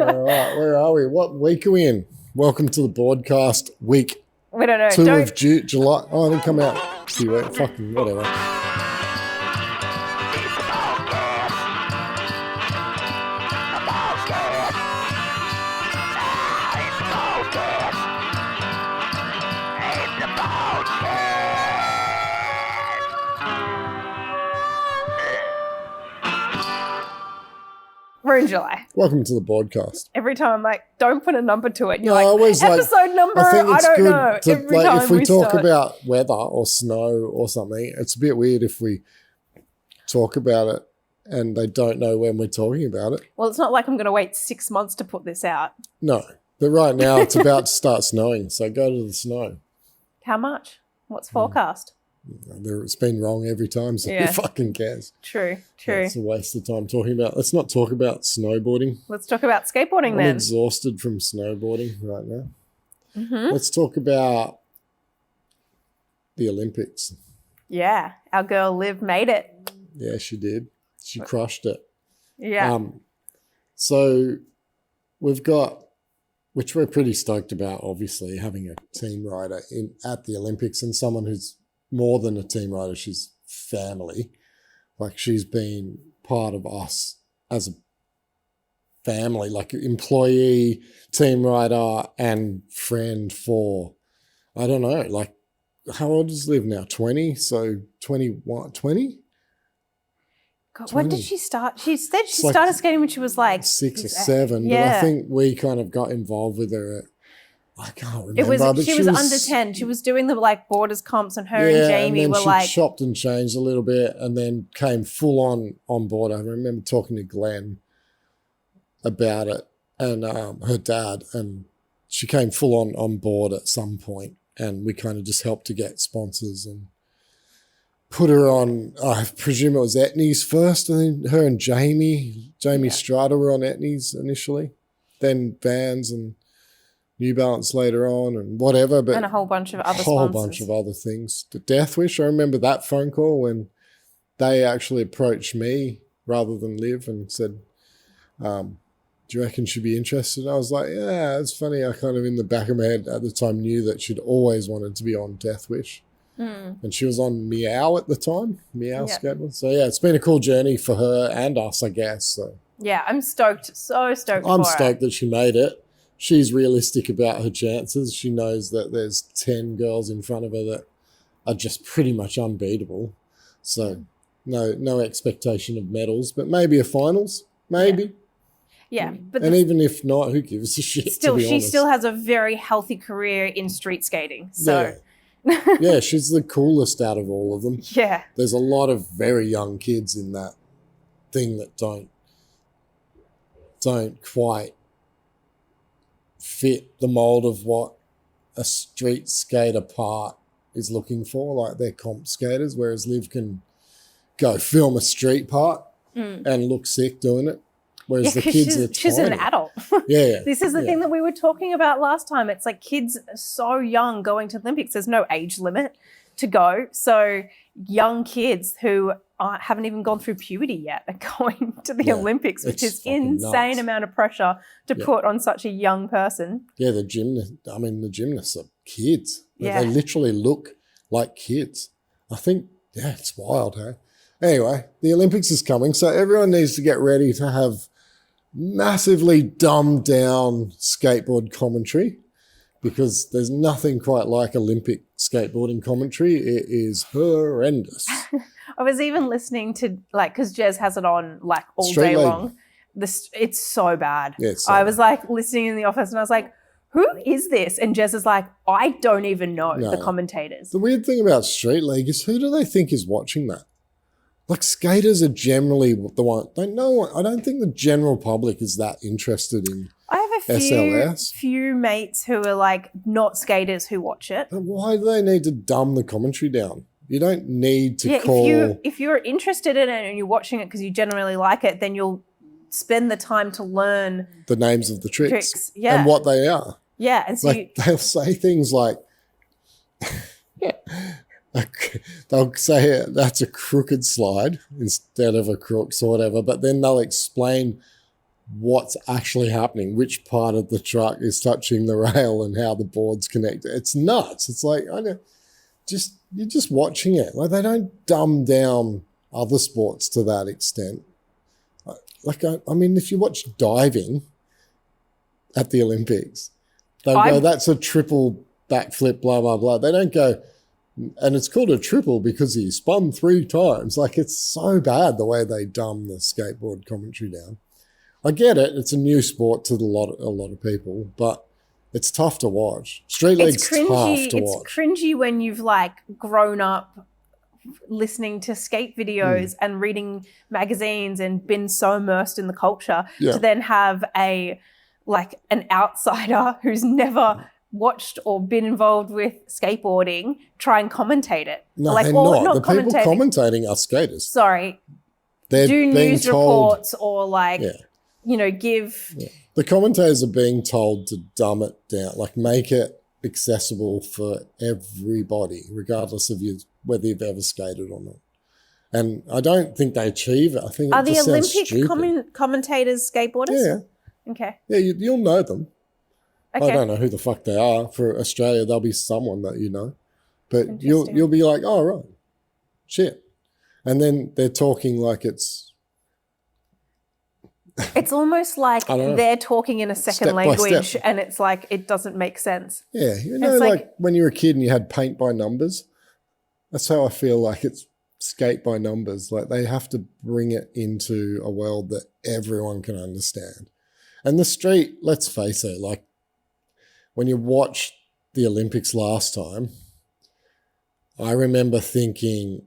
All right, where are we? What week are we in? Welcome to the Boardcast week. We don't know. 2 of July. Oh, I didn't come out. Fucking whatever. We're in July. Welcome to the Boardcast. Every time I'm like, don't put a number to it. You're I always episode number, I think it's I don't good know. to, Every like, time if we talk start. about weather or snow or something, it's a bit weird if we talk about it and they don't know when we're talking about it. Well, it's not like I'm going to wait 6 months to put this out. No, but right now it's about to start snowing, so go to the snow. How much? What's forecast? It's been wrong every time, so who fucking cares? True. It's a waste of time talking about. Let's not talk about snowboarding. Let's talk about skateboarding I'm then. exhausted from snowboarding right now. Mm-hmm. Let's talk about the Olympics. Yeah, our girl Liv made it. Yeah, she did. She crushed it. Yeah. So we've got, which we're pretty stoked about, obviously, having a team rider at the Olympics and someone who's more than a team rider. She's family. Like, she's been part of us as a family, like employee, team rider, and friend for, I don't know, like, how old does Liv now? 20? So 21, 20? God, when did she start? She said she started skating when she was like 6 or 7. Yeah. But I think we kind of got involved with her at, I can't remember. She was under 10. She was doing the like borders comps, and her and Jamie and then were she like chopped and changed a little bit, and then came full on board. I remember talking to Glenn about it and her dad, and she came full on board at some point, and we kind of just helped to get sponsors and put her on. I presume it was Etnies first, and then her and Jamie Strata were on Etnies initially, then Vans and New Balance later on, and whatever, but and a whole bunch of other sponsors. A whole bunch of other things. The Death Wish, I remember that phone call when they actually approached me rather than Liv and said, do you reckon she'd be interested? I was like, yeah, it's funny. I kind of in the back of my head at the time knew that she'd always wanted to be on Death Wish. And she was on Meow at the time, Skateboard. So yeah, it's been a cool journey for her and us, I guess. So yeah, I'm stoked. So stoked. I'm stoked that she made it. She's realistic about her chances. She knows that there's 10 girls in front of her that are just pretty much unbeatable. So no expectation of medals, but maybe a finals, maybe. Yeah, but even if not, who gives a shit? Still, to be she honest. still has a very healthy career in street skating. So yeah, she's the coolest out of all of them. Yeah, there's a lot of very young kids in that thing that don't quite fit the mold of what a street skater part is looking for. Like, they're comp skaters, whereas Liv can go film a street part and look sick doing it. Whereas the kids are she's tiny. an adult. Yeah. This is the thing that we were talking about last time. It's like kids are so young going to Olympics. There's no age limit to go. So young kids who haven't even gone through puberty yet are going to the Olympics, which is insane amount of pressure to put on such a young person. Yeah, the gymnasts are kids. Yeah. They literally look like kids. I think, it's wild, hey? Anyway, the Olympics is coming, so everyone needs to get ready to have massively dumbed down skateboard commentary, because there's nothing quite like Olympic skateboarding commentary. It is horrendous. I was even listening to, like, because Jez has it on like all Straight day leg. long. It's so bad. Yeah, it's so I was like listening in the office and I was like, who is this? And Jez is like, I don't even know the commentators. The weird thing about Street League is, who do they think is watching that? Like, skaters are generally the one. I don't think the general public is that interested in I have a few mates who are like not skaters who watch it. But why do they need to dumb the commentary down? You don't need to call. If you're interested in it and you're watching it because you generally like it, then you'll spend the time to learn the names of the tricks yeah. and what they are. Yeah, and so they'll say things like, they'll say that's a crooked slide instead of a crooks or whatever, but then they'll explain what's actually happening, which part of the truck is touching the rail and how the board's connected. It's nuts. It's like, you're just watching it. Like, they don't dumb down other sports to that extent. Like, I mean, if you watch diving at the Olympics, they'll go, that's a triple backflip, blah, blah, blah. They don't go, and it's called a triple because he spun 3 times. Like, it's so bad the way they dumb the skateboard commentary down. I get it. It's a new sport to a lot of people, but it's tough to watch. Street leg's tough to watch. It's cringy when you've like grown up listening to skate videos and reading magazines and been so immersed in the culture to then have an outsider who's never watched or been involved with skateboarding try and commentate it. No, they're not. The people commentating are skaters. Sorry. They're do news reports or give... Yeah. The commentators are being told to dumb it down, like make it accessible for everybody, regardless of whether you've ever skated or not. And I don't think they achieve it. I think are the Olympic commentators skateboarders? Yeah. Okay. Yeah, you'll know them. Okay. I don't know who the fuck they are. For Australia, there'll be someone that you know. But you'll be like, oh, right, shit. And then they're talking like it's almost like they're talking in a second language and it's like it doesn't make sense. Yeah, like when you were a kid and you had paint by numbers, that's how I feel like it's skate by numbers. Like they have to bring it into a world that everyone can understand. And the street, let's face it, like when you watched the Olympics last time, I remember thinking,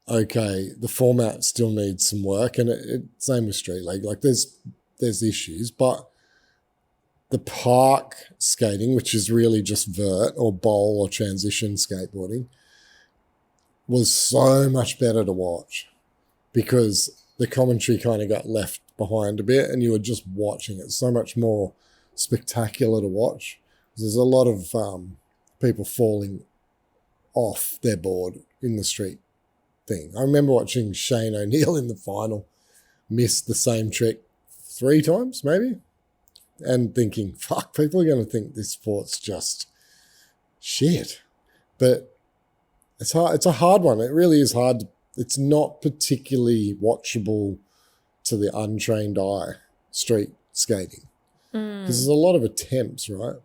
okay, the format still needs some work, and same with street leg. Like there's issues, but the park skating, which is really just vert or bowl or transition skateboarding, was so much better to watch because the commentary kind of got left behind a bit, and you were just watching it. So much more spectacular to watch. There's a lot of people falling off their board in the street thing. I remember watching Shane O'Neill in the final miss the same trick 3 times maybe and thinking, fuck, people are going to think this sport's just shit. But it's hard. It's a hard one. It really is hard. It's not particularly watchable to the untrained eye, street skating, because there's a lot of attempts, right?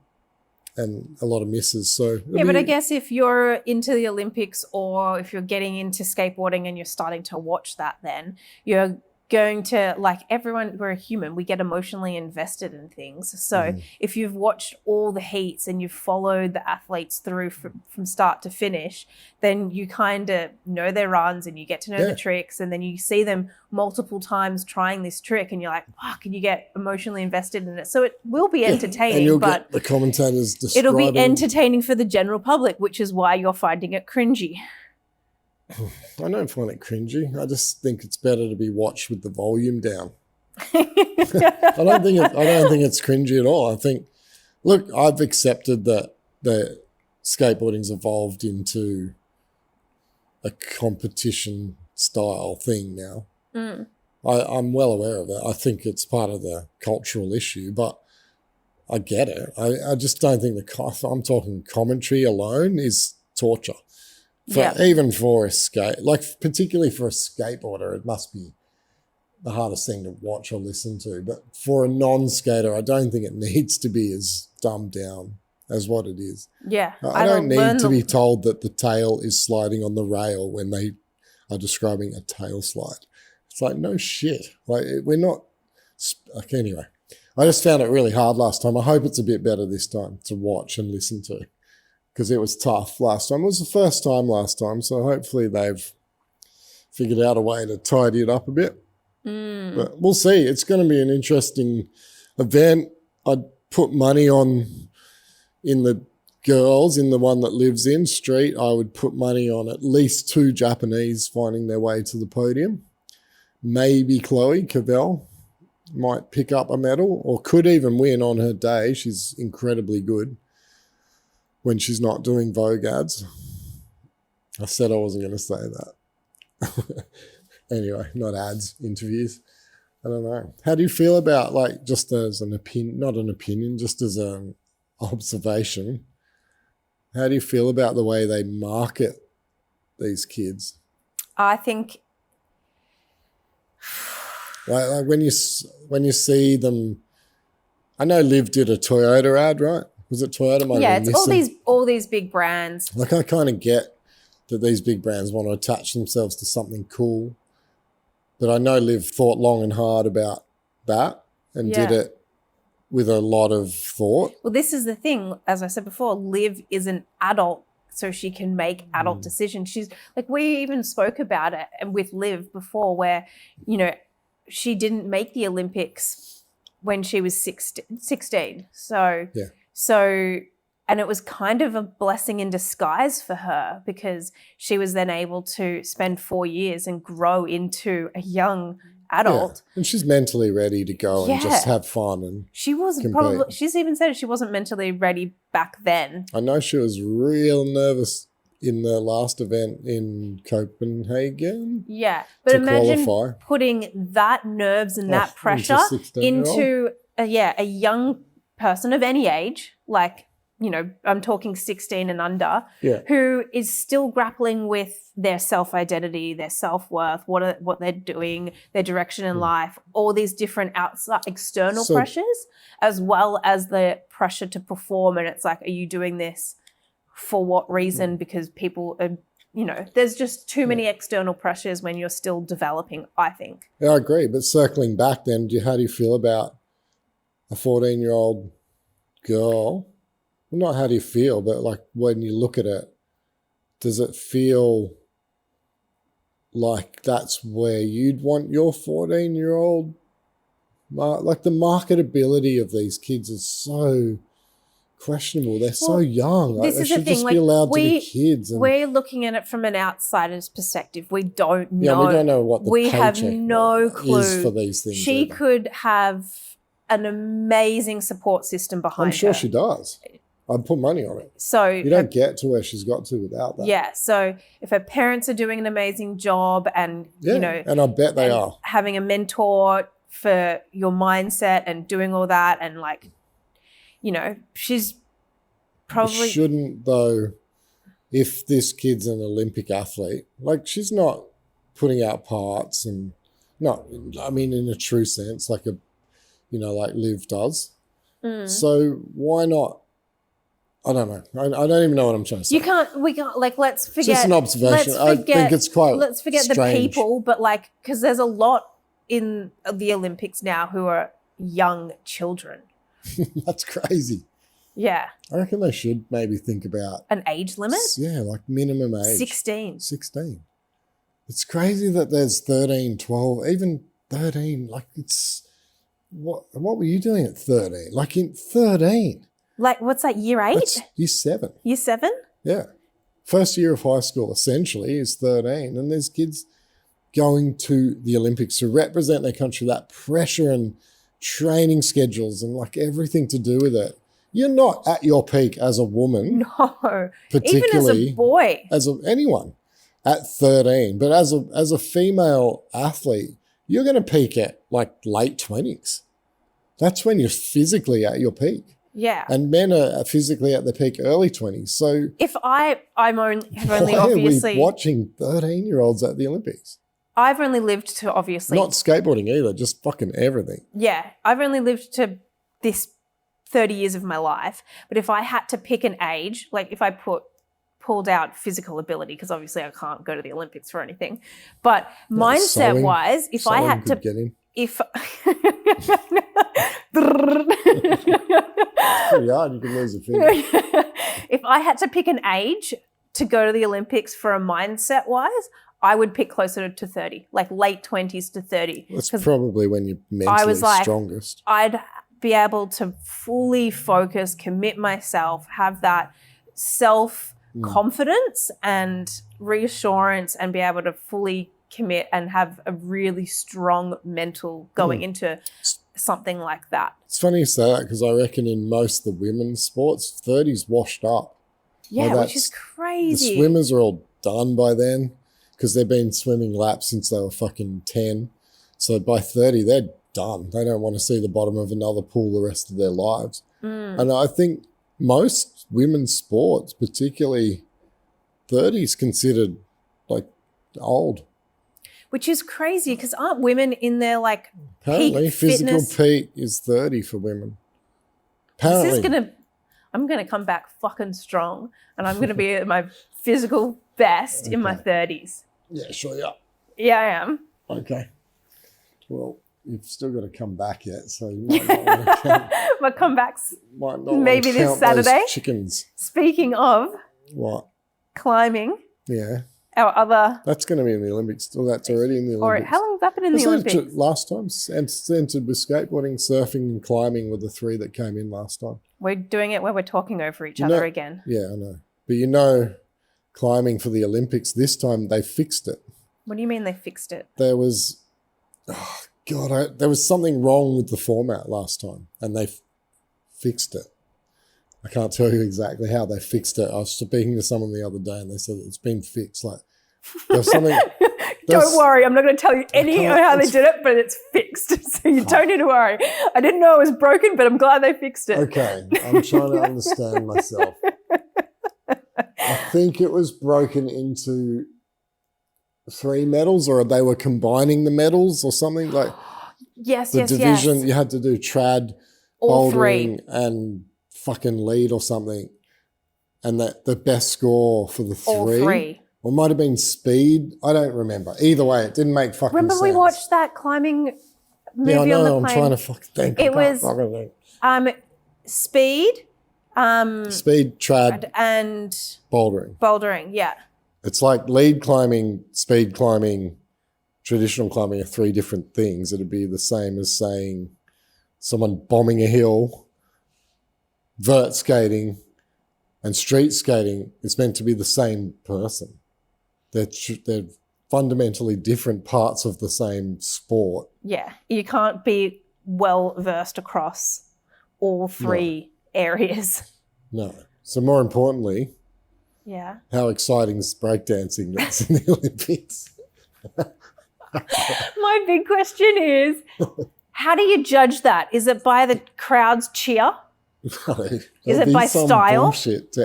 And a lot of misses. So but I guess if you're into the Olympics or if you're getting into skateboarding and you're starting to watch that, then you're going to, like everyone, we're a human, we get emotionally invested in things. So if you've watched all the heats and you've followed the athletes through from start to finish, then you kind of know their runs and you get to know the tricks, and then you see them multiple times trying this trick and you're like, fuck, and you get emotionally invested in it. So it will be entertaining, and you'll but get the commentators it'll be entertaining for the general public, which is why you're finding it cringy. I don't find it cringy. I just think it's better to be watched with the volume down. I don't think it's cringy at all. I think, look, I've accepted that the skateboarding's evolved into a competition style thing now. I'm well aware of it. I think it's part of the cultural issue, but I get it. I just don't think I'm talking commentary alone is torture. Even for a particularly for a skateboarder, it must be the hardest thing to watch or listen to. But for a non-skater, I don't think it needs to be as dumbed down as what it is. Yeah. I don't need to be told that the tail is sliding on the rail when they are describing a tail slide. It's like, no shit. Like, we're not... Okay, anyway, I just found it really hard last time. I hope it's a bit better this time to watch and listen to, because it was tough last time. It was the first time last time, so hopefully they've figured out a way to tidy it up a bit. But we'll see. It's going to be an interesting event. I'd put money on, in the girls, in the one that lives in street, I would put money on at least 2 Japanese finding their way to the podium. Maybe Chloe Cavell might pick up a medal or could even win on her day. She's incredibly good when she's not doing Vogue ads. I said I wasn't going to say that. Anyway, not ads, interviews. I don't know. How do you feel about, like, just as an opinion, not an opinion, just as an observation, how do you feel about the way they market these kids? I think... Like when you see them, I know Liv did a Toyota ad, right? Was it Toyota? Yeah, it's all these big brands. Like, I kind of get that these big brands want to attach themselves to something cool, but I know Liv thought long and hard about that and did it with a lot of thought. Well, this is the thing. As I said before, Liv is an adult, so she can make adult decisions. She's like, we even spoke about it with Liv before, where, you know, she didn't make the Olympics when she was 16. So, and it was kind of a blessing in disguise for her, because she was then able to spend 4 years and grow into a young adult. Yeah. And she's mentally ready to go and just have fun. And she was compete. she's even said she wasn't mentally ready back then. I know she was real nervous in the last event in Copenhagen. Yeah, but imagine qualify. Putting that nerves and that pressure into a young person of any age, like, you know, I'm talking 16 and under, who is still grappling with their self-identity, their self-worth, what they're doing, their direction in life, all these different outside external pressures, as well as the pressure to perform. And it's like, are you doing this for what reason? Because people are, you know, there's just too many external pressures when you're still developing, I think. Yeah, I agree. But circling back then, how do you feel about a 14-year-old girl? Well, not how do you feel, but like when you look at it, does it feel like that's where you'd want your 14-year-old? Like, the marketability of these kids is so questionable. They're so young. Like, this they is the should thing. just Like, be allowed to be kids. And we're looking at it from an outsider's perspective. We don't know. Yeah, we don't know what the we have paycheck no clue is for these things. She could have an amazing support system behind her. I'm sure she does. I'd put money on it. So you don't get to where she's got to without that. Yeah. So if her parents are doing an amazing job, and you know, and I bet they are having a mentor for your mindset and doing all that, and like, you know, she's probably shouldn't though. If this kid's an Olympic athlete, like, she's not putting out parts, and not, I mean, in a true sense, like like Liv does. So why not? I don't know. I don't even know what I'm trying to say. We can't, like, let's forget. It's just an observation. I think it's quite Let's forget strange. The people, but like, because there's a lot in the Olympics now who are young children. That's crazy. Yeah. I reckon they should maybe think about an age limit. Yeah, like minimum age. 16. It's crazy that there's 13, 12, even 13. Like, it's, what were you doing at 13? Like, in 13. Like, what's that, year 8? That's year 7. Year 7? Yeah. First year of high school, essentially, is 13. And there's kids going to the Olympics to represent their country, that pressure and training schedules and, like, everything to do with it. You're not at your peak as a woman. No. Particularly even as a boy. As anyone at 13. But as a female athlete, you're going to peak at, like, late 20s. That's when you're physically at your peak. Yeah. And men are physically at their peak early 20s. So if I'm only why obviously... are we watching 13-year-olds at the Olympics? I've only lived to obviously... Not skateboarding either, just fucking everything. Yeah. I've only lived to this 30 years of my life. But if I had to pick an age, like if I pulled out physical ability, because obviously I can't go to the Olympics for anything, but mindset-wise, if I had to... Get in. If... It's pretty hard. You can lose a finger. If I had to pick an age to go to the Olympics for a mindset-wise, I would pick closer to 30, like late 20s to 30. That's probably when you're mentally strongest. I'd be able to fully focus, commit myself, have that self-confidence and reassurance, and be able to fully commit and have a really strong mental going into something like that. It's funny you say that, because I reckon in most of the women's sports, 30's washed up. Yeah, which is crazy. The swimmers are all done by then, because they've been swimming laps since they were fucking 10. So by 30, they're done. They don't want to see the bottom of another pool the rest of their lives. And I think most women's sports, particularly 30 is considered like old. Which is crazy because aren't women in their like apparently peak physical fitness? peak is 30 for women. Apparently. I'm gonna come back fucking strong and I'm gonna be at my physical best in my 30s. Yeah, sure you are. Yeah, I am. Okay. Well, you've still got to come back yet, so you might not want to count. My comebacks Might not maybe want to this Saturday. Chickens. Speaking of What? Climbing. Yeah. Our other. That's going to be in the Olympics. Well, that's already in the Olympics. Or how long has that been in the Olympics? Last time. Entered with skateboarding, surfing, and climbing were the three that came in last time. We're doing it where we're talking over each other again. Yeah, I know. But climbing for the Olympics this time they fixed it. What do you mean they fixed it? There was, there was something wrong with the format last time, and they fixed it. I can't tell you exactly how they fixed it. I was speaking to someone the other day, and they said it's been fixed. Like there's something. Don't worry, I'm not going to tell you how they did it, but it's fixed, so you don't need to worry. I didn't know it was broken, but I'm glad they fixed it. Okay, I'm trying to understand myself. I think it was broken into 3 medals, or they were combining the medals or something like. Yes, the division. Yes. You had to do trad, all bouldering, 3, and fucking lead or something, and that the best score for the 3. All 3. Or it might have been speed. I don't remember. Either way, it didn't make fucking sense. Remember we watched that climbing movie I know, on the I'm plane? trying to fucking think. It was speed. Speed, trad, and bouldering, yeah. It's like lead climbing, speed climbing, traditional climbing are 3 different things. It'd be the same as saying someone bombing a hill, vert skating, and street skating. It's meant to be the same person. They're fundamentally different parts of the same sport. Yeah, you can't be well versed across all 3 areas. No. So more importantly, yeah, how exciting is breakdancing that's in the Olympics? My big question is, how do you judge that? Is it by the crowd's cheer? No, is it by style? Bullshit.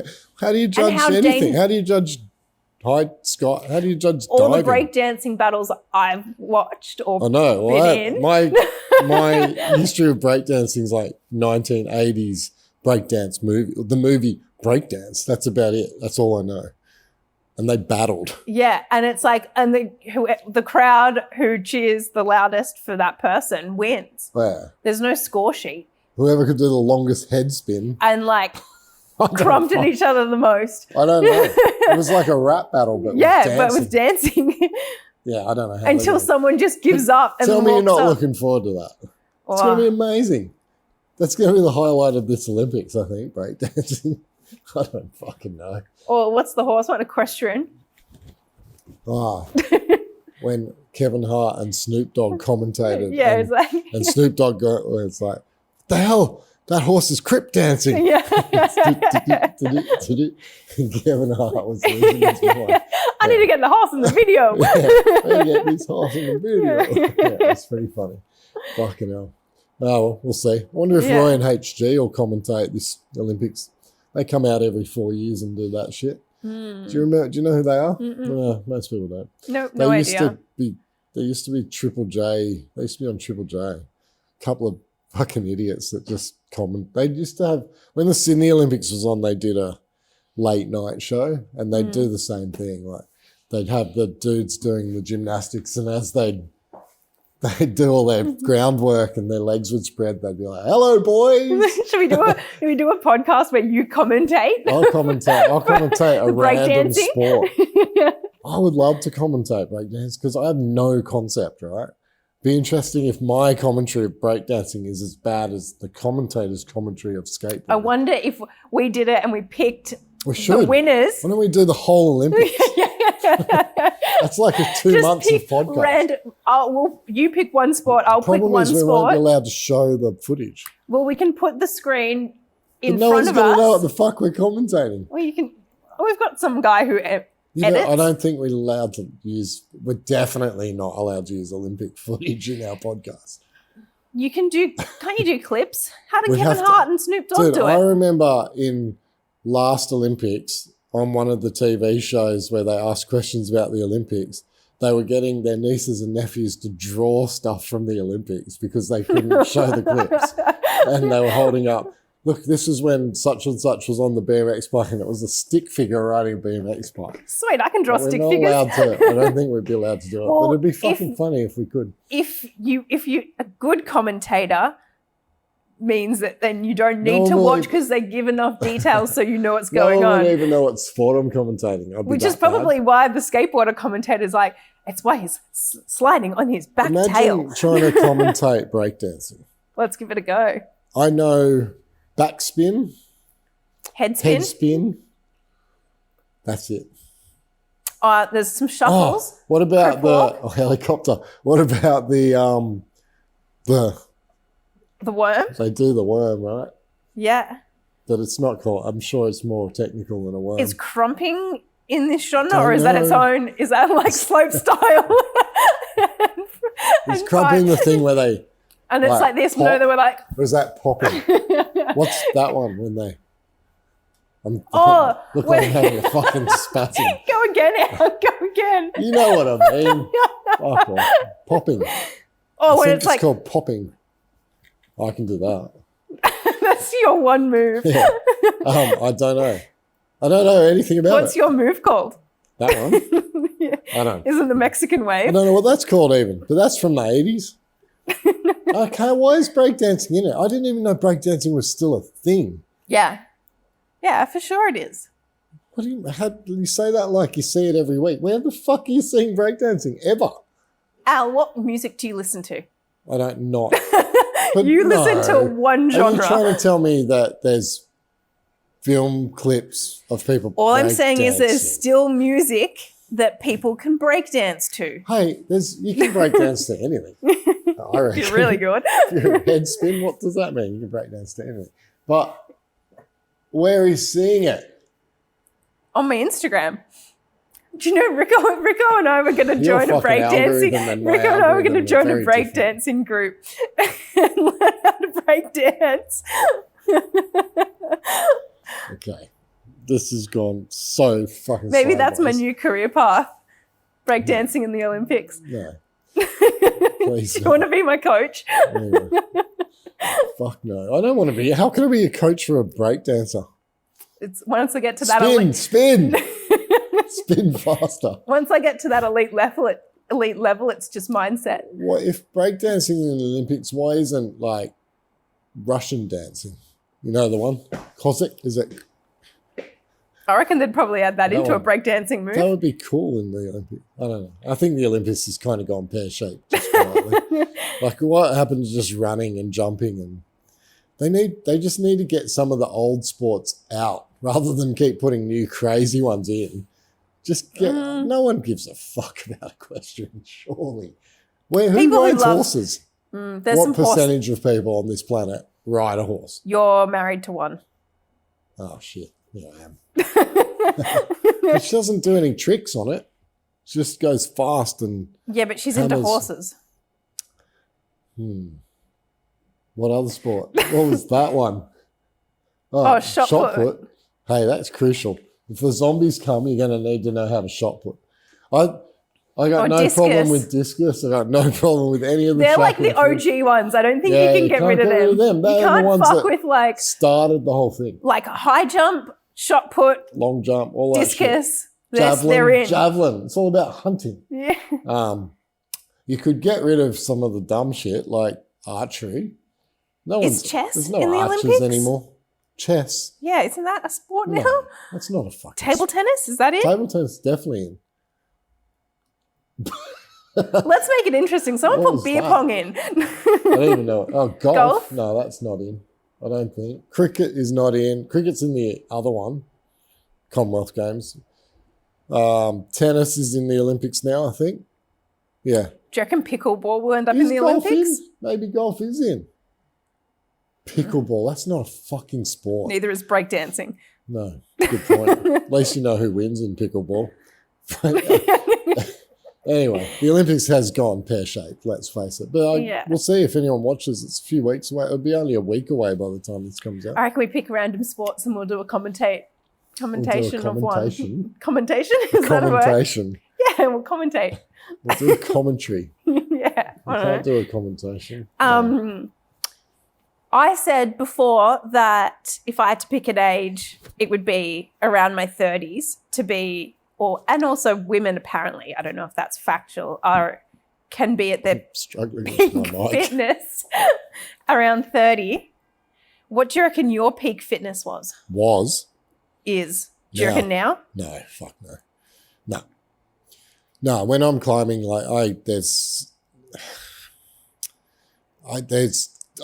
How do you judge anything? How do you judge height, Scott? How do you judge all diving? The breakdancing battles I've watched or I know. been in? My history of breakdancing is like 1980s breakdance movie. The movie Breakdance. That's about it. That's all I know. And they battled. Yeah, and it's like, and the crowd who cheers the loudest for that person wins. Yeah. There's no score sheet. Whoever could do the longest head spin. And like crumped at each other the most. I don't know. It was like a rap battle, but with dancing. Yeah, I don't know how. Until someone just gives up and tell me you're not up. looking forward to that. It's going to be amazing. That's going to be the highlight of this Olympics, I think, breakdancing. I don't fucking know. Or what's the horse one? Equestrian. When Kevin Hart and Snoop Dogg commentated. Yeah, it's like. And Snoop Dogg it's like, the hell? That horse is crip dancing. Yeah. And Kevin Hart was losing his mind. I need to get the horse in the video. I get this horse in the video. Yeah, it's pretty funny. Fucking hell. Oh, well, we'll see. I wonder if Roy and HG will commentate this Olympics. They come out every 4 years and do that shit. Do you remember? Do you know who they are? No, most people don't. No idea. They used to be Triple J. They used to be on Triple J. A couple of fucking idiots that just comment. They used to have, when the Sydney Olympics was on, they did a late night show, and they'd do the same thing. Like they'd have the dudes doing the gymnastics, and as they'd do all their groundwork and their legs would spread, they'd be like, "Hello, boys." Should we do a podcast where you commentate? I'll commentate a random sport. I would love to commentate breakdance because I have no concept, right? Be interesting if my commentary of breakdancing is as bad as the commentator's commentary of skateboarding. I wonder if we did it and we picked the winners. Why don't we do the whole Olympics? That's like 2 months of podcast. You pick one sport, I'll pick one sport. Problem is we won't be allowed to show the footage. Well, we can put the screen in front of us. No one's going to know what the fuck we're commentating. Well, we've got some guy who You edits. know, I don't think we're definitely not allowed to use Olympic footage in our podcast. Can't you do clips? How did We'd Kevin have to- Hart and Snoop Dogg Dude, do I it? remember in last Olympics on one of the TV shows where they asked questions about the Olympics, they were getting their nieces and nephews to draw stuff from the Olympics because they couldn't show the clips. And they were holding up, look, this is when such and such was on the BMX bike and it was a stick figure riding a BMX bike. Sweet, I can draw But stick we're not figures. allowed to. I don't think we'd be allowed to do it. Well, but it'd be fucking funny if we could. If you a good commentator means that then you don't need to Normally- watch because they give enough details so you know what's going No one on. would even know what sport I'm commentating. I'd be Which is that bad. probably why the skateboarder commentator's like, it's why he's sliding on his back Imagine tail. trying to commentate breakdancing. Let's give it a go. I know backspin, Head spin. head spin. That's it. There's some shuffles. What about Crip walk. the helicopter? What about the The worm. they do the worm, right? Yeah. But it's not called. I'm sure it's more technical than a worm. Is crumping in this genre Don't or is that its know. own? Is that like slope style? Is crumping the thing where they, And it's like, like this, pop? no, they were like, or is that popping? What's that one when they? Oh, look when- like I'm having a fucking spasm. go again, Al, go again. You know what I mean? Fuck off. Popping. Oh, I when think it's like, called popping. I can do that. that's your one move. Yeah. I don't know. I don't know anything about What's it. your move called? That one? I don't. Is it the Mexican I wave? don't know what that's called even, but that's from the 80s. Okay, why is breakdancing in it? I didn't even know breakdancing was still a thing. Yeah. Yeah, for sure it is. What do you say that like you see it every week? Where the fuck are you seeing breakdancing ever? Al, what music do you listen to? I don't not. But You listen to no. one Are you genre. trying to tell me that there's film clips of people All I'm saying is there's breakdancing? still music that people can breakdance to. Hey, you can breakdance to anything. I reckon. You're really good. If you're a head spin, what does that mean? You can breakdance to anything. But where is seeing it? On my Instagram. Do you know Rico and I were going to Your join a fucking algorithm breakdancing? and my Rico and I were going to algorithm are join a very different. breakdancing group and learn how to breakdance. Okay. This has gone so fucking Maybe that's my sideways. new career path. Breakdancing in the Olympics. No. Do Please you no. want to be my coach? Anyway. Fuck no. I don't want to be. How can I be a coach for a breakdancer? It's once I get to that Spin. Spin faster. once I get to that elite level, it's just mindset. What if breakdancing in the Olympics? Why isn't like Russian dancing? You know the one, Cossack. Is it? I reckon they'd probably add that That into a one. breakdancing move. That would be cool in the Olympics. I don't know. I think the Olympics has kind of gone pear shaped. Just quietly. Like what happened to just running and jumping, and they just need to get some of the old sports out rather than keep putting new crazy ones in. Just get. No one gives a fuck about equestrian, surely. Who People who rides love- horses? There's What some horse. percentage of people on this planet ride a horse? You're married to one. Oh shit! Yeah, I am. But she doesn't do any tricks on it. She just goes fast and. Yeah, but she's into Hammers. horses. What other sport? What was that one? Oh, shot put. Hey, that's crucial. If the zombies come, you're going to need to know how to shot put. I got Or no discus. problem with discus. I got no problem with any of the. They're like the shot put. OG ones. I don't think Yeah, you can you get can't rid of get rid of them. them. They're You the can't ones fuck that with like Started the whole thing. a high jump, shot put, Long jump, all that shit. discus. Javelin, They're in. javelin. It's all about hunting. Yeah. You could get rid of some of the dumb shit like archery. Is chess There's no in the archers Olympics? anymore. Chess. Yeah, isn't that a sport now? No, that's not a fucking Table tennis, is that it? Table tennis is definitely in. Let's make it interesting. Someone What put was beer that? pong in. I don't even know. Oh, golf? Golf? No, that's not in. I don't think. Cricket is not in. Cricket's in the other one. Commonwealth Games. Tennis is in the Olympics now, I think. Yeah. Do you reckon pickleball will end up in Is the golf Olympics? in? Maybe golf is in. Pickleball, that's not a fucking sport. Neither is breakdancing. No, good point. At least you know who wins in pickleball. Anyway, the Olympics has gone pear-shaped, let's face it. But we'll see if anyone watches. It's a few weeks away. It'll be only a week away by the time this comes out. I reckon we pick random sports and we'll do a commentation of one. Commentation? Is that a word? Commentation. Yeah, we'll commentate. We'll do a commentary. Yeah. We can't do a commentation. I said before that if I had to pick an age, it would be around my 30s to be, and also women apparently, I don't know if that's factual, can be at their struggling peak with my mic. fitness around 30. What do you reckon your peak fitness was? Is. Do you reckon now? No, fuck no. No, when I'm climbing, like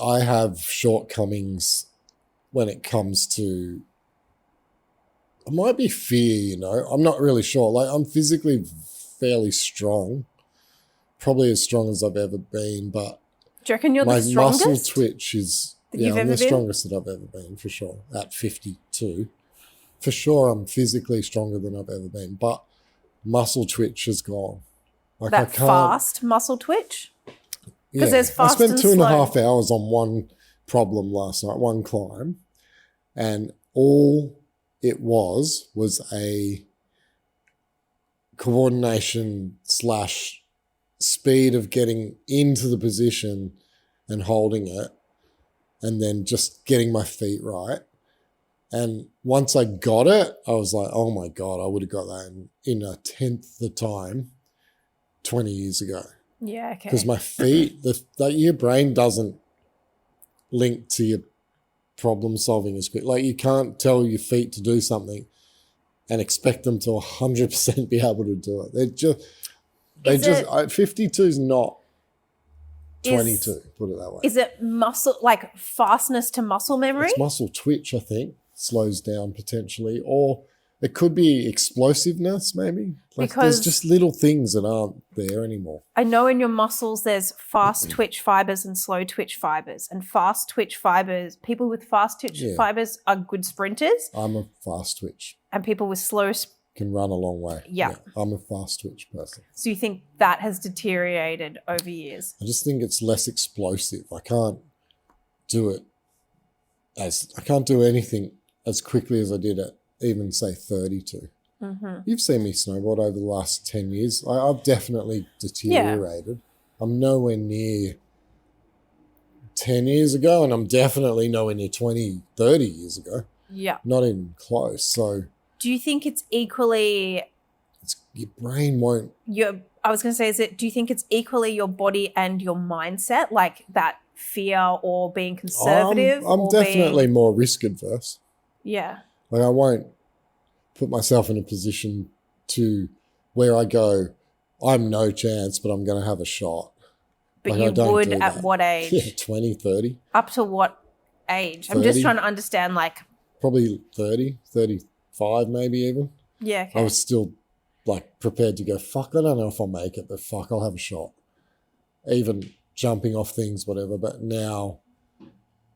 I have shortcomings when it comes to, it might be fear, I'm not really sure. Like I'm physically fairly strong, probably as strong as I've ever been, but do you reckon you're the strongest? My muscle twitch is, I'm the strongest that I've ever been for sure at 52. For sure I'm physically stronger than I've ever been, but muscle twitch has gone. Like that fast muscle twitch? Because there's fast and slow. I spent 2.5 hours on one problem last night, one climb, and all it was a coordination / speed of getting into the position and holding it and then just getting my feet right. And once I got it, I was like, oh my God, I would have got that in a tenth the time 20 years ago. Yeah, okay. Because my feet, your brain doesn't link to your problem solving as quick. Like you can't tell your feet to do something and expect them to 100% be able to do it. 52 is not 22, put it that way. Is it muscle, like fastness to muscle memory? It's muscle twitch, I think, slows down potentially. Or it could be explosiveness maybe. Like because there's just little things that aren't there anymore. I know in your muscles there's fast twitch fibers and slow twitch fibers. And fast twitch fibers, people with fast twitch fibers are good sprinters. I'm a fast twitch. And people with slow can run a long way. Yeah. I'm a fast twitch person. So you think that has deteriorated over years? I just think it's less explosive. I can't do anything as quickly as I did at even say 32. Mm-hmm. You've seen me snowboard over the last 10 years. I've definitely deteriorated. Yeah. I'm nowhere near 10 years ago, and I'm definitely nowhere near 20, 30 years ago. Yeah. Not even close. So do you think it's equally... your brain won't... I was going to say, do you think it's equally your body and your mindset, like that fear or being conservative? I'm definitely more risk adverse. Yeah. Like I won't put myself in a position to where I go, I'm no chance, but I'm going to have a shot. But like you would at what age? Yeah, 20, 30. Up to what age? 30. I'm just trying to understand like... Probably 30, 35 maybe even. Yeah, okay. I was still like prepared to go, fuck, I don't know if I'll make it, but fuck, I'll have a shot. Even jumping off things, whatever. But now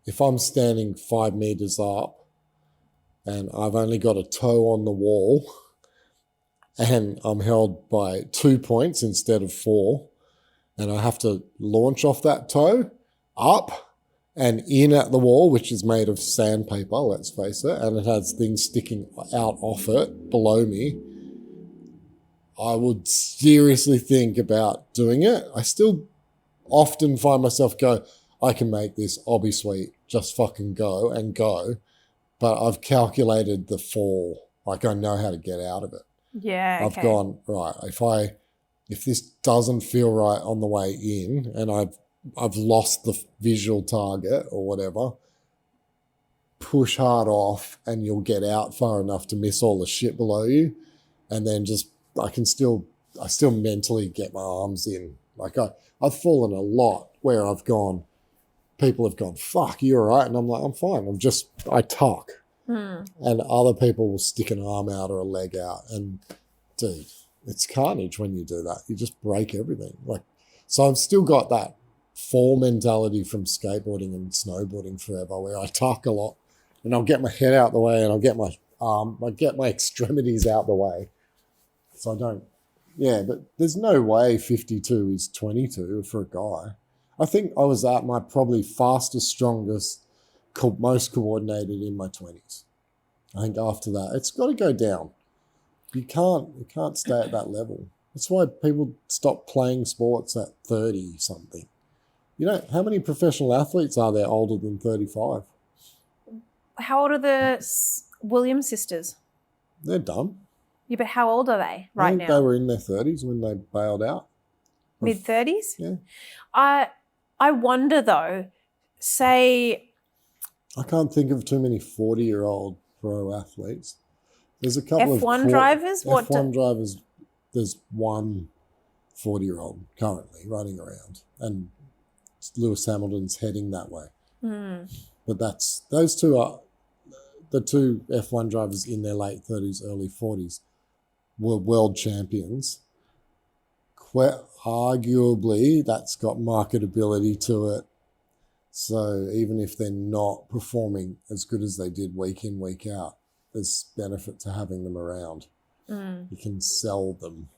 if I'm standing 5 meters up, and I've only got a toe on the wall and I'm held by 2 points instead of 4, and I have to launch off that toe up and in at the wall, which is made of sandpaper, let's face it, and it has things sticking out off it below me, I would seriously think about doing it. I still often find myself go, I can make this, I'll be sweet, just fucking go and go. But I've calculated the fall. Like I know how to get out of it. Yeah, okay. I've gone, right, if this doesn't feel right on the way in and I've lost the visual target or whatever, push hard off and you'll get out far enough to miss all the shit below you. And then I still mentally get my arms in. Like I've fallen a lot where people have gone, fuck, you all right? And I'm like, I'm fine. I tuck. And other people will stick an arm out or a leg out. And dude, it's carnage when you do that. You just break everything. So I've still got that fall mentality from skateboarding and snowboarding forever where I tuck a lot and I'll get my head out the way and I'll get my extremities out the way So I don't. Yeah, but there's no way 52 is 22 for a guy. I think I was at my probably fastest, strongest, most coordinated in my 20s. I think after that, it's got to go down. You can't stay at that level. That's why people stop playing sports at 30 something. You know, how many professional athletes are there older than 35? How old are the Williams sisters? They're done. Yeah, but how old are they I think now? they were in their 30s when they bailed out. Mid-30s? Yeah. I wonder though, say... I can't think of too many 40-year-old pro athletes. There's a couple F1 of... drivers? F1 drivers, there's one 40-year-old currently running around, and Lewis Hamilton's heading that way. But those two are the two F1 drivers in their late 30s, early 40s were world champions. Arguably, that's got marketability to it. So even if they're not performing as good as they did week in, week out, there's benefit to having them around. You can sell them.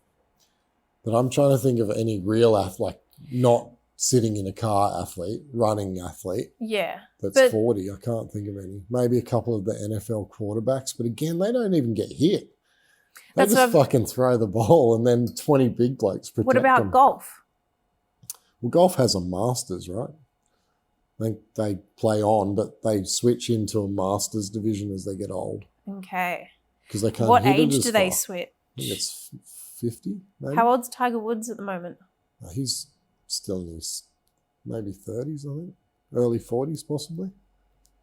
But I'm trying to think of any real athlete, like not sitting in a car athlete, running athlete. Yeah. That's 40. I can't think of any. Maybe a couple of the NFL quarterbacks, but again, they don't even get hit. They just fucking throw the ball and then 20 big blokes protect them. What about golf? Well, golf has a Masters, right? I think they play on, but they switch into a Masters division as they get old. Okay. Because they can't What hit age it as do they far. switch? I think it's 50, maybe. How old's Tiger Woods at the moment? He's still in his maybe 30s, I think. Early 40s, possibly.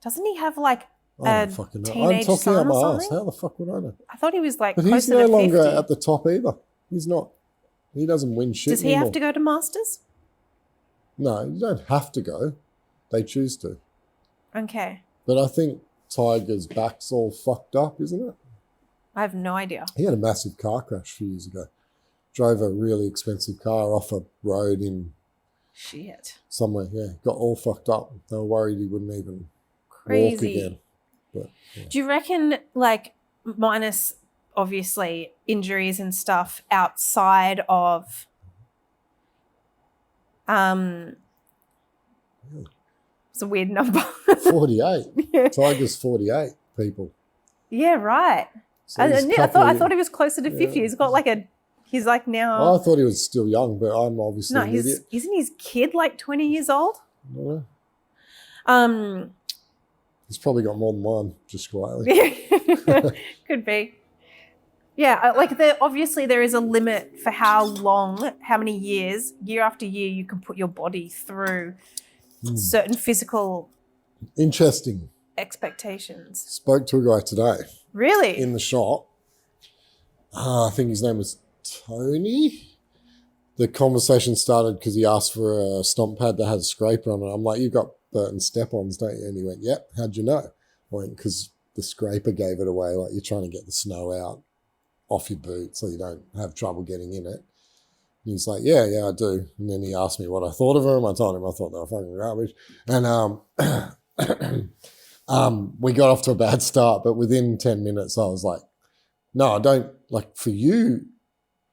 Doesn't he have like I a don't fucking know. I'm teenage talking son out or my something? ass. How the fuck would I know? I thought he was like But closer he's to no 50. longer at the top either. He's not. He doesn't win shit Does he anymore. have to go to Masters? No, you don't have to go. They choose to. Okay. But I think Tiger's back's all fucked up, isn't it? I have no idea. He had a massive car crash a few years ago. Drove a really expensive car off a road in Shit. somewhere. Yeah, got all fucked up. They were worried he wouldn't even walk Crazy. again. But, yeah. Do you reckon, like, minus obviously injuries and stuff outside of it's a weird number. 48. Yeah. Tiger's 48, people. Yeah, right. So he's I thought he was closer to 50. Yeah. He's got like he's like now. Well, I thought he was still young, but I'm obviously No, an idiot. isn't his kid like 20 years old? I don't know. He's probably got more than one, just quietly. Could be. Yeah, like obviously there is a limit for how many years, year after year, you can put your body through certain physical Interesting. expectations. Spoke to a guy today Really? in the shop. I think his name was Tony. The conversation started because he asked for a stomp pad that had a scraper on it. I'm like, you've got Burton step-ons, don't you? And he went, yep. How'd you know? I went, because the scraper gave it away. Like, you're trying to get the snow out off your boot so you don't have trouble getting in it. And he's like, yeah, I do. And then he asked me what I thought of them. I told him I thought they were fucking garbage. And we got off to a bad start, but within 10 minutes I was like, no, I don't, like, for you,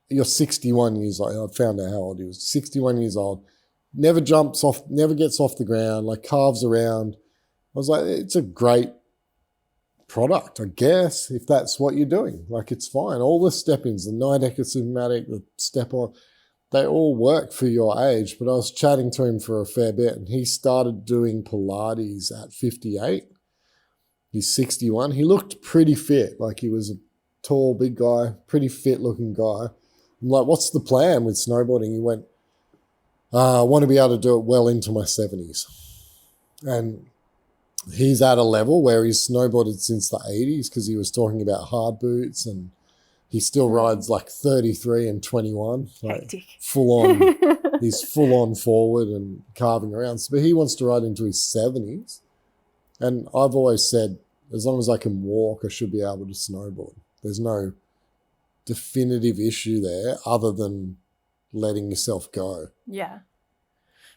you're 61 years old. I found out how old he was. 61 years old. Never jumps off, never gets off the ground, like carves around. I was like, it's a great product, I guess, if that's what you're doing. Like, it's fine. All the step-ins, the 9-decker Cinematic, the step-on, they all work for your age. But I was chatting to him for a fair bit, and he started doing Pilates at 58. He's 61. He looked pretty fit. Like, he was a tall, big guy, pretty fit-looking guy. I'm like, what's the plan with snowboarding? He went, I want to be able to do it well into my 70s. And he's at a level where he's snowboarded since the 80s because he was talking about hard boots, and he still rides like 33 and 21. Like Hectic. full on. He's full on forward and carving around. But he wants to ride into his 70s. And I've always said, as long as I can walk, I should be able to snowboard. There's no definitive issue there other than letting yourself go. Yeah.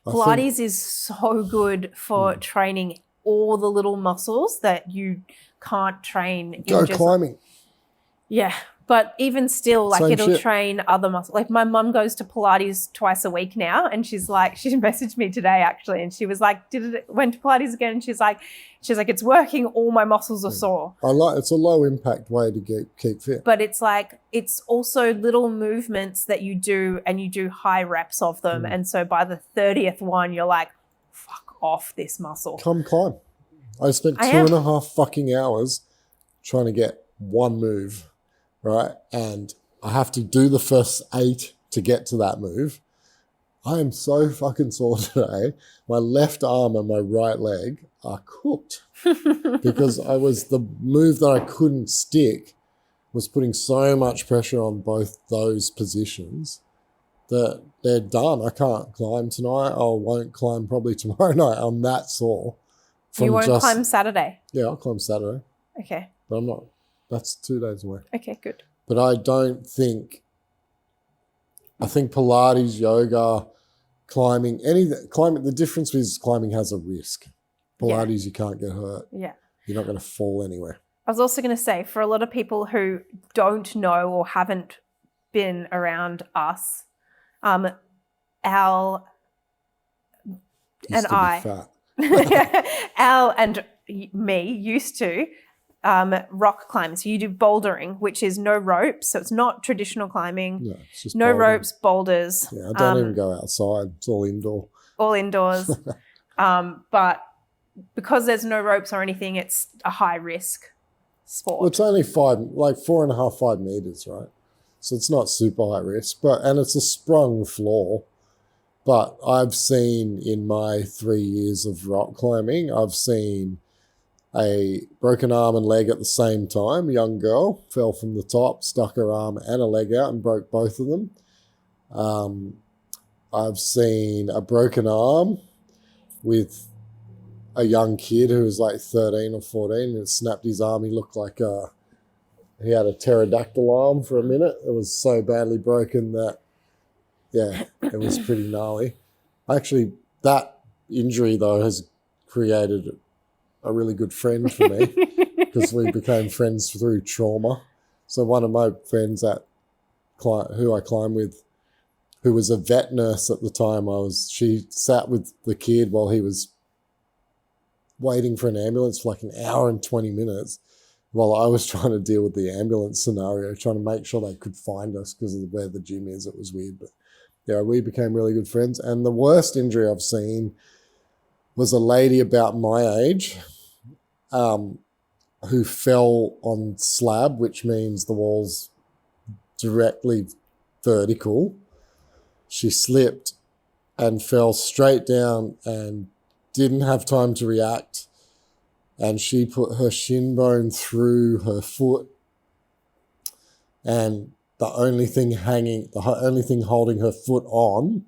I Pilates is so good for training all the little muscles that you can't train. Go climbing. Yeah. But even still, like Same it'll shit. train other muscles. Like my mum goes to Pilates twice a week now, and she's like, she messaged me today actually, and she was like, went to Pilates again, and she's like, it's working. All my muscles are sore. It's a low impact way to keep fit. But it's like it's also little movements that you do, and you do high reps of them, and so by the 30th one, you're like, fuck off this muscle. Come climb. I spent 2.5 fucking hours trying to get one move. Right, and I have to do the first 8 to get to that move. I am so fucking sore today. My left arm and my right leg are cooked because the move that I couldn't stick was putting so much pressure on both those positions that they're done. I can't climb tonight. I won't climb probably tomorrow night. I'm that sore. You won't climb Saturday? Yeah, I'll climb Saturday. Okay. But I'm not. That's 2 days away. Okay, good. But I think Pilates, yoga, climbing, the difference is climbing has a risk. Pilates, you can't get hurt. Yeah. You're not going to fall anywhere. I was also going to say, for a lot of people who don't know or haven't been around us, Al and I, Al and me used to rock climb. So you do bouldering, which is no ropes. So it's not traditional climbing. No, it's just no bouldering. Ropes, boulders. Yeah, I don't even go outside. It's all indoor. All indoors. But because there's no ropes or anything, it's a high risk sport. Well, it's only 4.5, 5 meters, right? So it's not super high risk, and it's a sprung floor. But I've seen in my 3 years of rock climbing, I've seen a broken arm and leg at the same time. A young girl fell from the top, stuck her arm and a leg out and broke both of them. I've seen a broken arm with a young kid who was like 13 or 14 and snapped his arm. He looked like he had a pterodactyl arm for a minute. It was so badly broken that, yeah, it was pretty gnarly. Actually, that injury, though, has created a really good friend for me because we became friends through trauma. So one of my friends who I climb with, who was a vet nurse at the time, she sat with the kid while he was waiting for an ambulance for like an hour and 20 minutes while I was trying to deal with the ambulance scenario, trying to make sure they could find us because of where the gym is. It was weird, but yeah, we became really good friends. And the worst injury I've seen was a lady about my age who fell on slab, which means the wall's directly vertical. She slipped and fell straight down and didn't have time to react. And she put her shin bone through her foot. And the only thing holding her foot on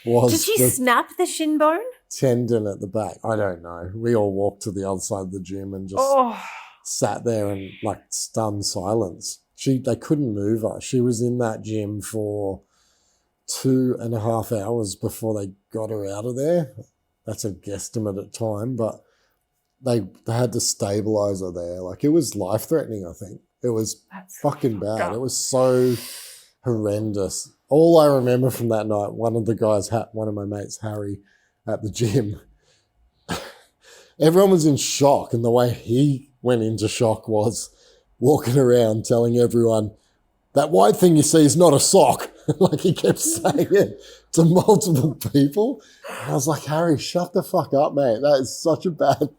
was... Did she snap the shin bone? Tendon at the back. I don't know. We all walked to the other side of the gym and just sat there in like stunned silence. They couldn't move her. She was in that gym for 2.5 hours before they got her out of there. That's a guesstimate at time, but they had to stabilize her there. Like, it was life-threatening, I think. It was fucking bad. It was so horrendous. All I remember from that night, one of my mates, Harry, at the gym, everyone was in shock, and the way he went into shock was walking around telling everyone, that white thing you see is not a sock. Like, he kept saying it to multiple people. And I was like, Harry, shut the fuck up, mate. That is such a bad...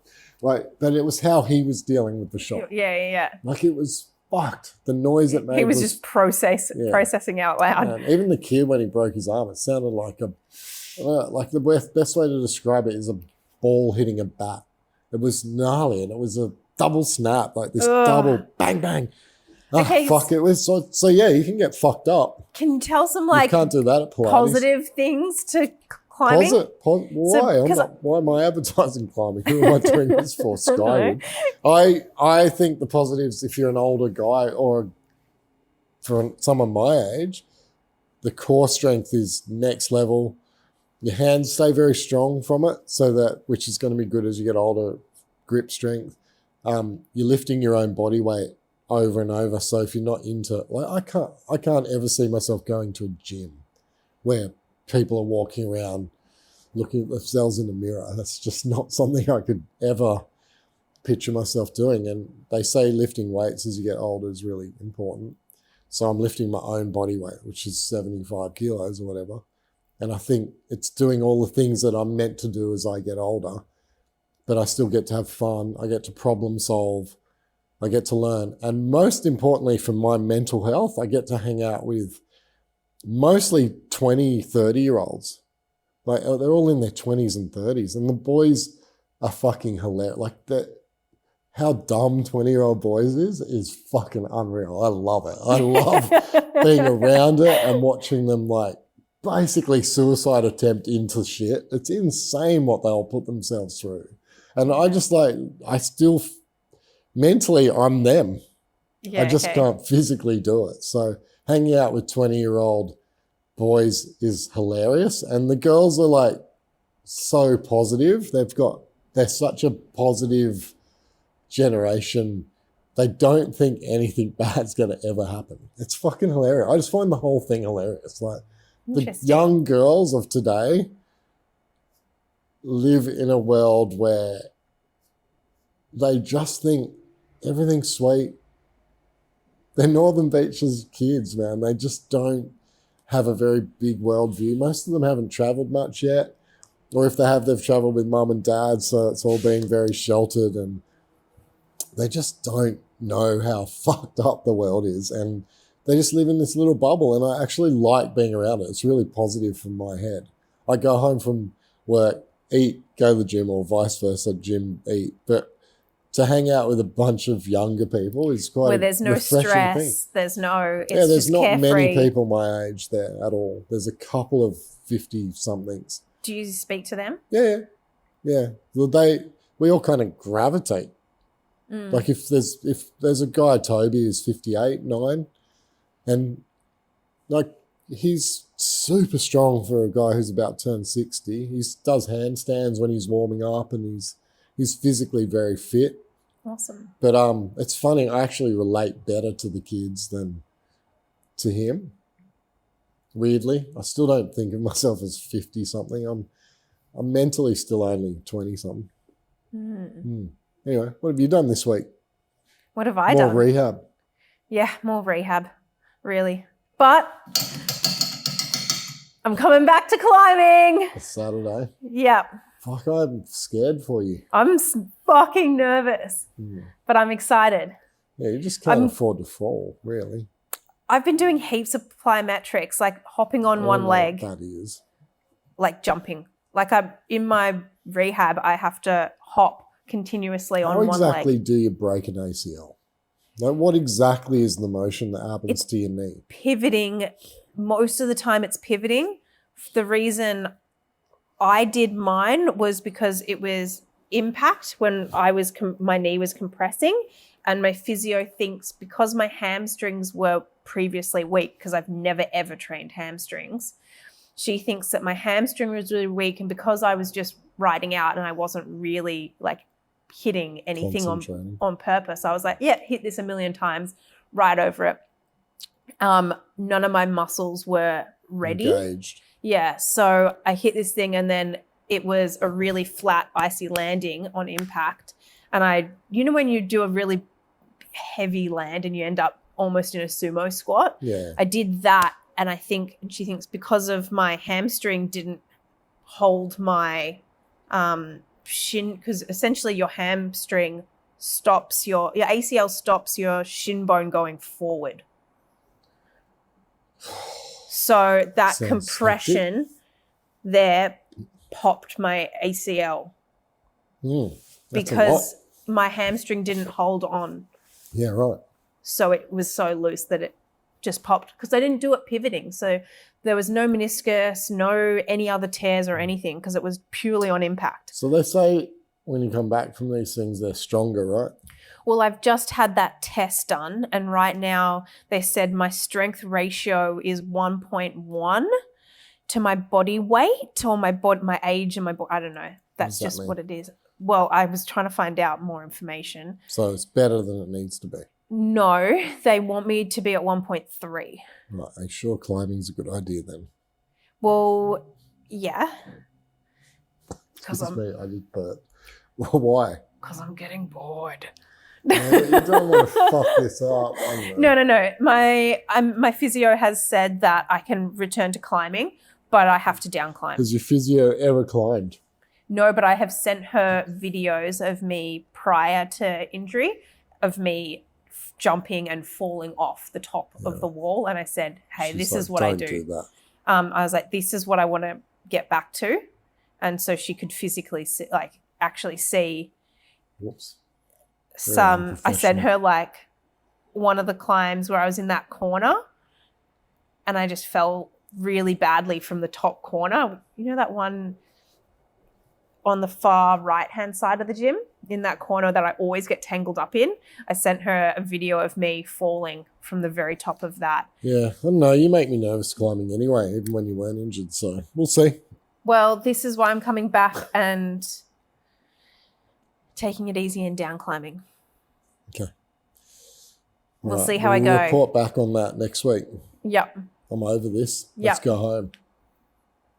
but it was how he was dealing with the shock. Yeah. Like, it was fucked. The noise it made. He was just processing out loud. And even the kid, when he broke his arm, it sounded like the best way to describe it is a ball hitting a bat. It was gnarly, and it was a double snap, like this double bang bang. Okay, fuck it. So yeah, you can get fucked up. Can you tell some you can't do that at Pilates. Positive things to climbing? Why? Why am I advertising climbing? Who am I doing this for? Skyward. I think the positives, if you're an older guy or for someone my age, the core strength is next level. Your hands stay very strong from it, which is going to be good as you get older. Grip strength. You're lifting your own body weight over and over. So if you're not into, like, I can't ever see myself going to a gym where people are walking around looking at themselves in the mirror. That's just not something I could ever picture myself doing. And they say lifting weights as you get older is really important. So I'm lifting my own body weight, which is 75 kilos or whatever. And I think it's doing all the things that I'm meant to do as I get older, but I still get to have fun. I get to problem solve. I get to learn. And most importantly, for my mental health, I get to hang out with mostly 20, 30-year-olds. Like, they're all in their 20s and 30s. And the boys are fucking hilarious. Like, how dumb 20-year-old boys is fucking unreal. I love it. I love being around it and watching them, like, basically suicide attempt into shit. It's insane what they'll put themselves through. And I just, like, I still, mentally, I'm them. Yeah, I just can't physically do it. So hanging out with 20-year-old boys is hilarious. And the girls are, like, so positive. They're such a positive generation. They don't think anything bad's going to ever happen. It's fucking hilarious. I just find the whole thing hilarious. Like, the young girls of today live in a world where they just think everything's sweet. They're Northern Beaches kids, man. They just don't have a very big worldview. Most of them haven't traveled much yet. Or if they have, they've traveled with mum and dad, so it's all being very sheltered, and they just don't know how fucked up the world is. And they just live in this little bubble, and I actually like being around it. It's really positive for my head. I go home from work, eat, go to the gym, or vice versa, gym, eat. But to hang out with a bunch of younger people is quite where there's no refreshing stress, thing. there's no, it's there's just not carefree. many people my age there at all. There's a couple of 50-somethings. Do you speak to them? Yeah. Well, we all kind of gravitate. Like, if there's a guy, Toby, who's 58, 9, and, like, he's super strong for a guy who's about to turn 60. He does handstands when he's warming up, and he's physically very fit. Awesome. But it's funny, I actually relate better to the kids than to him. Weirdly, I still don't think of myself as 50-something. I'm mentally still only 20-something. Anyway, what have you done this week? What have I done? More rehab. Yeah, more rehab, really. But I'm coming back to climbing. It's Saturday. Yeah. Fuck, I'm scared for you. I'm fucking nervous, but I'm excited. Yeah, you just can't afford to fall, really. I've been doing heaps of plyometrics, like hopping on one leg. That is. Like jumping. Like, in my rehab, I have to hop continuously on one leg. How exactly do you break an ACL? Like, what exactly is the motion that happens to your knee? Pivoting. Most of the time it's pivoting. The reason I did mine was because it was impact when my knee was compressing, and my physio thinks because my hamstrings were previously weak, because I've never ever trained hamstrings, she thinks that my hamstring was really weak, and because I was just riding out and I wasn't really, like, hitting anything on purpose, I was like, yeah, hit this a million times, right over it. None of my muscles were ready. Engaged. Yeah, so I hit this thing, and then it was a really flat, icy landing on impact. And when you do a really heavy land and you end up almost in a sumo squat, I did that, and she thinks because of my hamstring didn't hold my shin, because essentially your hamstring stops your ACL stops your shin bone going forward. So that compression there popped my ACL because my hamstring didn't hold on. Yeah, right. So it was so loose that it just popped, because I didn't do it pivoting. So there was no meniscus, no any other tears or anything, because it was purely on impact. So they say when you come back from these things, they're stronger, right? Well, I've just had that test done, and right now they said my strength ratio is 1.1 to my body weight, or my age and my body. I don't know. That's just what it is. Well, I was trying to find out more information. So it's better than it needs to be. No, they want me to be at 1.3. Right, are you sure climbing's a good idea then? Well, yeah. Excuse me, I just burped. Well, why? Because I'm getting bored. No, but you don't want to fuck this up. No. My physio has said that I can return to climbing, but I have to down climb. Has your physio ever climbed? No, but I have sent her videos of me prior to injury, of me jumping and falling off the top of the wall. And I said, hey, She's this like, is what I "Don't do. that." I was like, this is what I want to get back to. And so she could physically see, actually see Whoops. some. I sent her one of the climbs where I was in that corner and I just fell really badly from the top corner. You know that one on the far right-hand side of the gym, in that corner that I always get tangled up in? I sent her a video of me falling from the very top of that. Yeah, I don't know. You make me nervous climbing anyway, even when you weren't injured. So we'll see. Well, this is why I'm coming back and taking it easy and down climbing. Okay. We'll see how I go. We'll report back on that next week. Yep. I'm over this. Let's go home.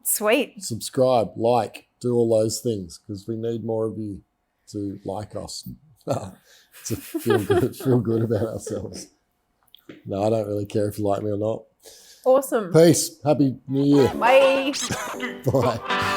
Sweet. Subscribe, like, do all those things because we need more of you to like us, to feel good about ourselves. No, I don't really care if you like me or not. Awesome. Peace. Happy New Year. Bye. Bye.